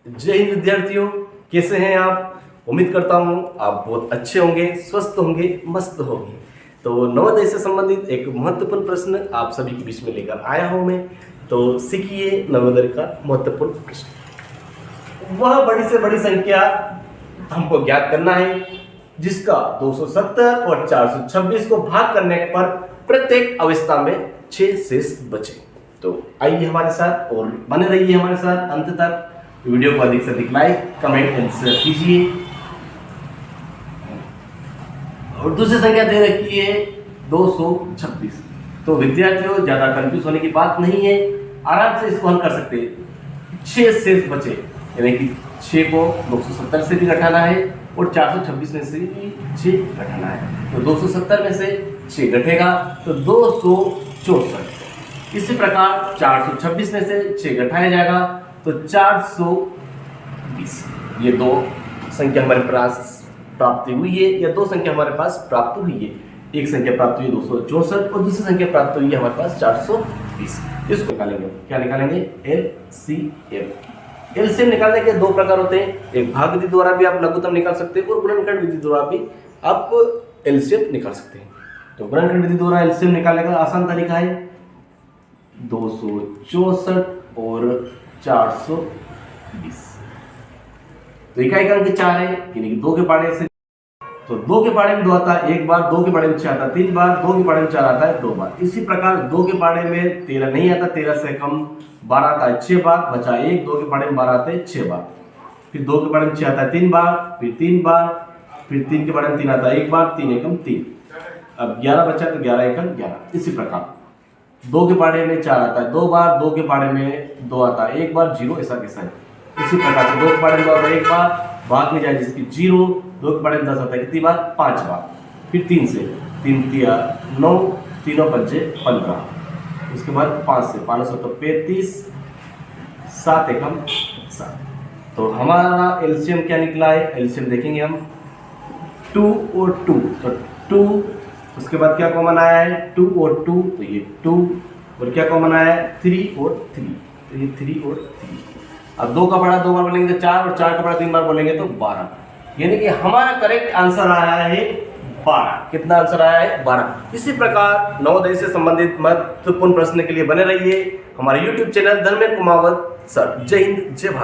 जय हिंद विद्यार्थियों, कैसे हैं आप? उम्मीद करता हूँ आप बहुत अच्छे होंगे, स्वस्थ होंगे, मस्त होंगे। तो नवोदय से संबंधित एक महत्वपूर्ण प्रश्न आप सभी के बीच में लेकर आया हूँ मैं। तो सीखिए नवोदय का महत्वपूर्ण प्रश्न। वह बड़ी से बड़ी संख्या हमको ज्ञात करना है जिसका 270 और 426 को भाग करने पर प्रत्येक अवस्था में 6 शेष बचे। तो आइए हमारे साथ और बने रहिए हमारे साथ अंत तक। वीडियो को अधिक से अधिक लाइक, कमेंट एंड शेयर कीजिए। और दूसरी संख्या दे रखी है 226। तो विद्यार्थियों ज्यादा कंफ्यूज होने की बात नहीं है, आराम से इसको हल कर सकते हैं। 6 शेष बचे, यानी कि 6 को 270 से भी घटाना है और 426 में से भी 6 घटाना है। तो 270 में से 6 घटेगा तो 264। इसी प्रकार 426 में से 6 घटाया जाएगा तो 420। ये दो संख्या हमारे पास प्राप्त हुई है, या दो संख्या हमारे पास प्राप्त हुई है। एक संख्या प्राप्त हुई 264 और दूसरी संख्या प्राप्त हुई है हमारे पास 420। इसको निकालेंगे, क्या निकालेंगे? एलसीएम। एलसीएम निकालने के दो प्रकार होते हैं, एक भाग विधि द्वारा भी आप लघुत्तम निकाल सकते हैं और गुणनखंड विधि द्वारा भी आप एलसीएम निकाल सकते हैं। तो गुणनखंड विधि द्वारा एलसीएम निकालने का आसान तरीका है 264 और 420। तो इकाई का अंक 4 है, यानी कि 2 के पाड़े से, तो 2 के पाड़े में 2 आता है 1 बार, 2 के पाड़े में 6 आता है 3 बार, 2 के पाड़े में 4 आता है 2 बार। इसी प्रकार 2 के पाड़े में 13 नहीं आता, 13 से कम 12 आता है 6 बार, बचा 1। 2 के पाड़े में 12 आते हैं 6 बार। फिर 2 के पाड़े में 6 आता है 3 बार, फिर 3 बार, फिर 3 के पाड़े में 3 आता है 1 बार, 3 एकम 3। अब 11 बचा तो 11 एकम 11। इसी प्रकार 2 के पाड़े में 4 आता है 2 बार, 2 के पाड़े में 2 आता है 1 बार, 0 ऐसा कैसा है। इसी प्रकार से 2 के पाड़े में 2 आता है 1 बार, भाग में जाए जिसकी 0। 2 के पाड़े में 10 आता है कितनी बार? 5 बार। फिर 3 से 3 तिया 9, 3 पंजे 15। उसके बाद 5 से 5 तो 35, 7 एकम 7। तो हमारा एलसीएम क्या निकला है? एलसीएम देखेंगे हम 2 और 2। तो 2, उसके बाद क्या कॉमन आया है? 2 और 2, तो ये 2। और क्या कॉमन आया है? 3 और 3, तो ये 3 और 3। अब 2 का बड़ा 2 बार बोलेंगे तो 4, और 4 का बड़ा 3 बार बोलेंगे तो 12। यानी कि हमारा करेक्ट आंसर आया है 12। कितना आंसर आया है? 12। इसी प्रकार नवोदय से संबंधित महत्वपूर्ण प्रश्न के लिए बने रहिए हमारे YouTube channel Dharmendra Kumawat sir. जय हिंद, जय भारत।